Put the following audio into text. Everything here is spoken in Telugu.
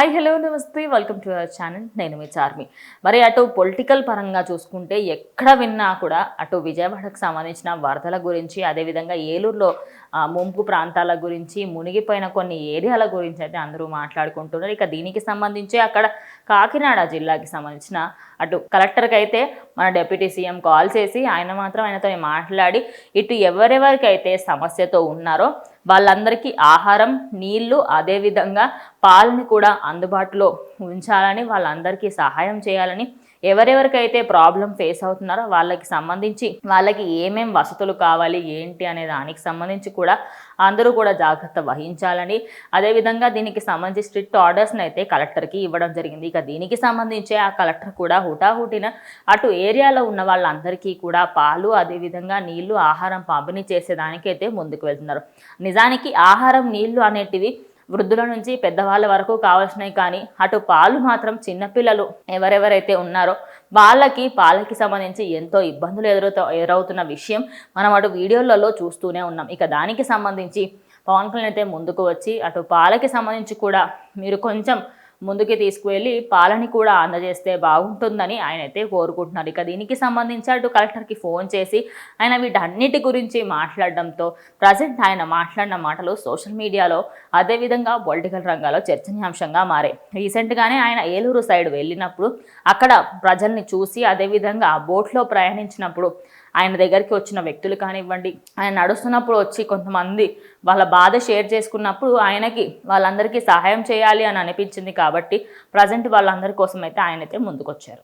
హాయ్ హలో నమస్తే వెల్కమ్ టు అవర్ ఛానల్. నేను మీ చార్మి. మరి అటు పొలిటికల్ పరంగా చూసుకుంటే ఎక్కడ విన్నా కూడా అటు విజయవాడకు సంబంధించిన వరదల గురించి, అదేవిధంగా ఏలూరులో ముంపు ప్రాంతాల గురించి, మునిగిపోయిన కొన్ని ఏరియాల గురించి అయితే అందరూ మాట్లాడుకుంటున్నారు. ఇక దీనికి సంబంధించి అక్కడ కాకినాడ జిల్లాకి సంబంధించిన అటు కలెక్టర్కి అయితే మన డిప్యూటీ సీఎం కాల్ చేసి ఆయన మాత్రం ఆయనతో మాట్లాడి ఇటు ఎవరెవరికైతే సమస్యతో ఉన్నారో వాళ్ళందరికీ ఆహారం, నీళ్లు, అదేవిధంగా పాలని కూడా అందుబాటులో ఉంచాలని, వాళ్ళందరికీ సహాయం చేయాలని, ఎవరెవరికైతే ప్రాబ్లం ఫేస్ అవుతున్నారో వాళ్ళకి సంబంధించి వాళ్ళకి ఏమేం వసతులు కావాలి ఏంటి అనే దానికి సంబంధించి కూడా అందరూ కూడా జాగ్రత్త వహించాలని, అదేవిధంగా దీనికి సంబంధించి స్ట్రిక్ట్ ఆర్డర్స్ని అయితే కలెక్టర్కి ఇవ్వడం జరిగింది. ఇక దీనికి సంబంధించి ఆ కలెక్టర్ కూడా హుటాహుటిన అటు ఏరియాలో ఉన్న వాళ్ళందరికీ కూడా పాలు, అదేవిధంగా నీళ్లు, ఆహారం పంపిణీ చేసేదానికైతే ముందుకు వెళ్తున్నారు. నిజానికి ఆహారం, నీళ్లు అనేటివి వృద్ధుల నుంచి పెద్దవాళ్ళ వరకు కావాల్సినవి, కానీ అటు పాలు మాత్రం చిన్నపిల్లలు ఎవరెవరైతే ఉన్నారో పాలకి సంబంధించి ఎంతో ఇబ్బందులు ఎదురవుతున్న విషయం మనం అటు వీడియోలలో చూస్తూనే ఉన్నాం. ఇక దానికి సంబంధించి పవన్ కళ్యాణ్ అయితే ముందుకు వచ్చి అటు పాలకి సంబంధించి కూడా మీరు కొంచెం ముందుకి తీసుకువెళ్ళి పాలని కూడా అందజేస్తే బాగుంటుందని ఆయన అయితే కోరుకుంటున్నారు. ఇక దీనికి సంబంధించి అటు కలెక్టర్కి ఫోన్ చేసి ఆయన వీటన్నిటి గురించి మాట్లాడడంతో ప్రజెంట్ ఆయన మాట్లాడిన మాటలు సోషల్ మీడియాలో, అదేవిధంగా పొలిటికల్ రంగాల్లో చర్చనీయాంశంగా మారాయి. రీసెంట్గానే ఆయన ఏలూరు సైడ్ వెళ్ళినప్పుడు అక్కడ ప్రజల్ని చూసి, అదేవిధంగా బోట్లో ప్రయాణించినప్పుడు ఆయన దగ్గరికి వచ్చిన వ్యక్తులు కానివ్వండి, ఆయన నడుస్తున్నప్పుడు వచ్చి కొంతమంది వాళ్ళ బాధ షేర్ చేసుకున్నప్పుడు ఆయనకి వాళ్ళందరికీ సహాయం చేయాలి అని అనిపించింది. కాబట్టి ప్రజెంట్ వాళ్ళందరి కోసం అయితే ఆయనైతే ముందుకొచ్చారు.